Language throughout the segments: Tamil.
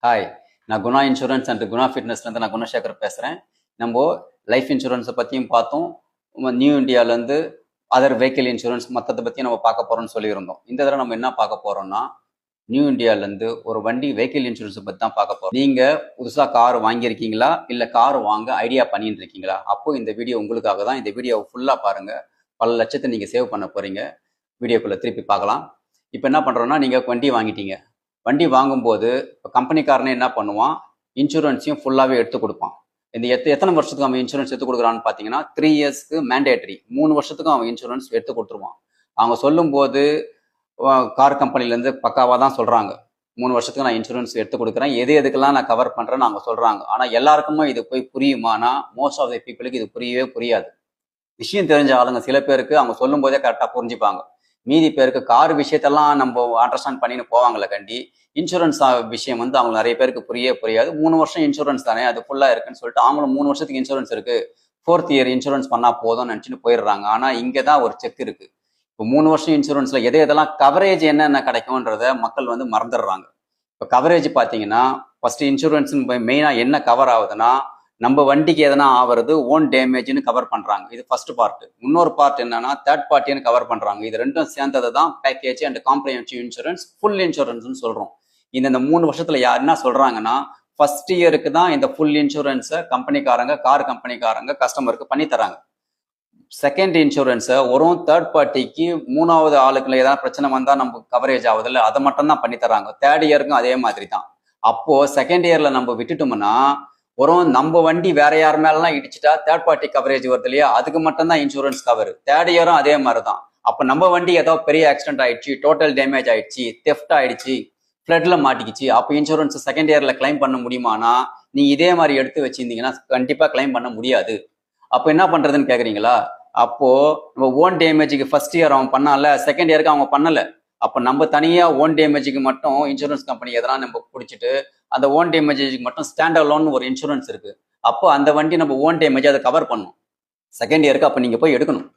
ஹாய், நான் குணா இன்சூரன்ஸ் அண்ட் குணா ஃபிட்னஸ்லேருந்து நான் குணசேகர் பேசுகிறேன். நம்ம லைஃப் இன்சூரன்ஸை பற்றியும் பார்த்தோம். நியூ இந்தியாவிலேருந்து அதர் வெஹிக்கிள் இன்சூரன்ஸ் மற்றதை பற்றியும் நம்ம பார்க்க போகிறோம்னு சொல்லியிருந்தோம். இந்த தடவை நம்ம என்ன பார்க்க போகிறோம்னா, நியூ இந்தியாவிலேருந்து ஒரு வண்டி வெஹிக்கிள் இன்சூரன்ஸை பற்றி தான் பார்க்க போகிறோம். நீங்கள் புதுசாக கார் வாங்கியிருக்கீங்களா, இல்லை கார் வாங்க ஐடியா பண்ணிட்டு இருக்கீங்களா? அப்போது இந்த வீடியோ உங்களுக்காக தான். இந்த வீடியோவை ஃபுல்லாக பாருங்கள். பல லட்சத்தை நீங்கள் சேவ் பண்ண போகிறீங்க. வீடியோக்குள்ளே திருப்பி பார்க்கலாம். இப்போ என்ன பண்ணுறோன்னா, நீங்கள் வண்டி வாங்கிட்டீங்க. வண்டி வாங்கும்போது இப்போ கம்பெனிக்காரனே என்ன பண்ணுவான், இன்சூரன்ஸையும் ஃபுல்லாகவே எடுத்து கொடுப்பான். இந்த எத்தனை வருஷத்துக்கு அவன் இன்சூரன்ஸ் எடுத்து கொடுக்குறான்னு பார்த்தீங்கன்னா 3 இயர்ஸ்க்கு மேண்டேட்டரி. 3 வருஷத்துக்கும் அவன் இன்சூரன்ஸ் எடுத்து கொடுத்துருவான். அவங்க சொல்லும்போது கார் கம்பெனிலேருந்து பக்காவாக தான் சொல்கிறாங்க, 3 வருஷத்துக்கு நான் இன்சூரன்ஸ் எடுத்து கொடுக்குறேன், எதுக்கெல்லாம் நான் கவர் பண்ணுறேன்னு அவங்க சொல்கிறாங்க. ஆனால் எல்லாருக்குமே இது போய் புரியுமானா, மோஸ்ட் ஆஃப் த பீப்புளுக்கு இது புரியவே புரியாது. விஷயம் தெரிஞ்ச ஆளுங்க சில பேருக்கு அவங்க சொல்லும் போதே கரெக்டாக புரிஞ்சுப்பாங்க. மீதி பேருக்கு கார் விஷயத்தெல்லாம் நம்ம அண்டர்ஸ்டாண்ட் பண்ணின்னு போவாங்களே கண்டி, இன்சூரன்ஸ் விஷயம் வந்து அவங்க நிறைய பேருக்கு புரியாது. 3 வருஷம் இன்சூரன்ஸ் தானே, அது ஃபுல்லாக இருக்குன்னு சொல்லிட்டு அவங்களும் 3 வருஷத்துக்கு இன்சூரன்ஸ் இருக்கு, 4th இயர் இன்சூரன்ஸ் பண்ணா போதும்னு நினச்சிட்டு போயிடுறாங்க. ஆனால் இங்கே தான் ஒரு செக் இருக்கு. இப்போ 3 வருஷம் இன்சூரன்ஸ்ல எதெல்லாம் கவரேஜ் என்னென்ன கிடைக்கும்ன்றத மக்கள் வந்து மறந்துடுறாங்க. இப்போ கவரேஜ் பார்த்தீங்கன்னா, ஃபர்ஸ்ட் இன்சூரன்ஸ் மெயினாக என்ன கவர் ஆகுதுன்னா, நம்ம வண்டிக்கு எதனா ஆவறது ஓன் டேமேஜ்னு கவர் பண்றாங்க. இது ஃபர்ஸ்ட் பார்ட். இன்னொரு பார்ட் என்னன்னா தேர்ட் பார்ட்டின்னு கவர் பண்றாங்க. இது ரெண்டும் சேர்ந்ததை தான் package and comprehensive insurance, full இன்சூரன்ஸ்னு சொல்றோம். இந்த 3 வருஷத்துல யார் என்ன சொல்றாங்கன்னா, ஃபர்ஸ்ட் இயருக்கு தான் இந்த ஃபுல் இன்சூரன்ஸை கம்பெனிக்காரங்க, கார் கம்பெனிக்காரங்க கஸ்டமருக்கு பண்ணி தராங்க. செகண்ட் இன்சூரன்ஸை ஒரு தேர்ட் பார்ட்டிக்கு, 3வது ஆளுக்குள்ள ஏதாவது பிரச்சனை வந்தா நம்ம கவரேஜ் ஆகுதுல்ல, அதை மட்டும் தான் பண்ணி தராங்க. தேர்ட் இயருக்கும் அதே மாதிரி தான். அப்போ செகண்ட் இயர்ல நம்ம விட்டுட்டோம்னா, நம்ம வண்டி வேற யார் மேலாம் இடிச்சுட்டா தேர்ட் பார்ட்டி கவரேஜ் வருது இல்லையா, அதுக்கு மட்டும் தான் இன்சூரன்ஸ் கவர். தேர்ட் இயரும் அதே மாதிரி தான். அப்ப நம்ம வண்டி ஏதாவது பெரிய ஆக்சிடென்ட் ஆயிடுச்சு, டோட்டல் டேமேஜ் ஆயிடுச்சு, தெஃப்ட் ஆயிடுச்சு, ஃபிளட்ல மாட்டிக்கிச்சு, அப்போ இன்சூரன்ஸ் செகண்ட் இயர்ல கிளைம் பண்ண முடியுமானா, நீங்க இதே மாதிரி எடுத்து வச்சிருந்தீங்கன்னா கண்டிப்பா கிளைம் பண்ண முடியாது. அப்போ என்ன பண்றதுன்னு கேக்குறீங்களா? அப்போ நம்ம ஓன் டேமேஜுக்கு ஃபர்ஸ்ட் இயர் அவன் பண்ணால, செகண்ட் இயருக்கு அவங்க பண்ணல. அப்போ நம்ம தனியா ஓன் டேமேஜுக்கு மட்டும் இன்சூரன்ஸ் கம்பெனி எதனா நம்ம பிடிச்சிட்டு, அந்த ஓன் டேமேஜுக்கு மட்டும் ஸ்டாண்ட் அலோன் ஒரு இன்சூரன்ஸ் இருக்கு. அப்போ அந்த வண்டி நம்ம ஓன் டேமேஜ் அதை கவர் பண்ணும். செகண்ட் இயருக்கு அப்போ நீங்க போய் எடுக்கணும்.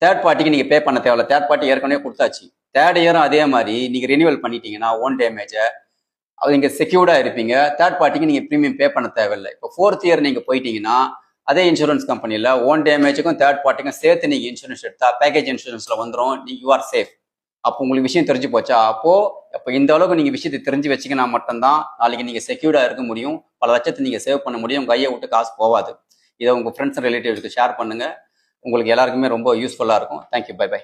தேர்ட் பார்ட்டிக்கு நீங்க பே பண்ண தேவையில்ல, தேர்ட் பார்ட்டி ஏற்கனவே கொடுத்தாச்சு. தேர்ட் இயரும் அதே மாதிரி நீங்க ரினியூவல் பண்ணிட்டீங்கன்னா ஓன் டேமேஜை, நீங்க செக்யூர்டா இருப்பீங்க. தேர்ட் பார்ட்டிக்கு நீங்க ப்ரீமியம் பே பண்ண தேவையில்லை. இப்போ 4th இயர் நீங்க போயிட்டீங்கன்னா, அதே இன்சூரன்ஸ் கம்பெனியில் ஓன் டேமேஜுக்கும் தேர்ட் பார்ட்டிக்கும் சேர்த்து நீங்க இன்சூரன்ஸ் எடுத்தா பேக்கேஜ் இன்சூரன்ஸ்ல வந்துடும். You are safe. அப்போ உங்களுக்கு விஷயம் தெரிஞ்சு போச்சா? அப்போ இந்த அளவுக்கு நீங்க விஷயத்தை தெரிஞ்சு வச்சுக்கினா மட்டும்தான் நாளைக்கு நீங்க செக்யூர்டா இருக்க முடியும். பல லட்சத்தை நீங்க சேவ் பண்ண முடியும். கையை விட்டு காசு போகாது. இதை உங்க ஃப்ரெண்ட்ஸ் ரிலேட்டிவ்ஸ்க்கு ஷேர் பண்ணுங்க. உங்களுக்கு எல்லாருக்குமே ரொம்ப யூஸ்ஃபுல்லா இருக்கும். தேங்க்யூ. Bye by.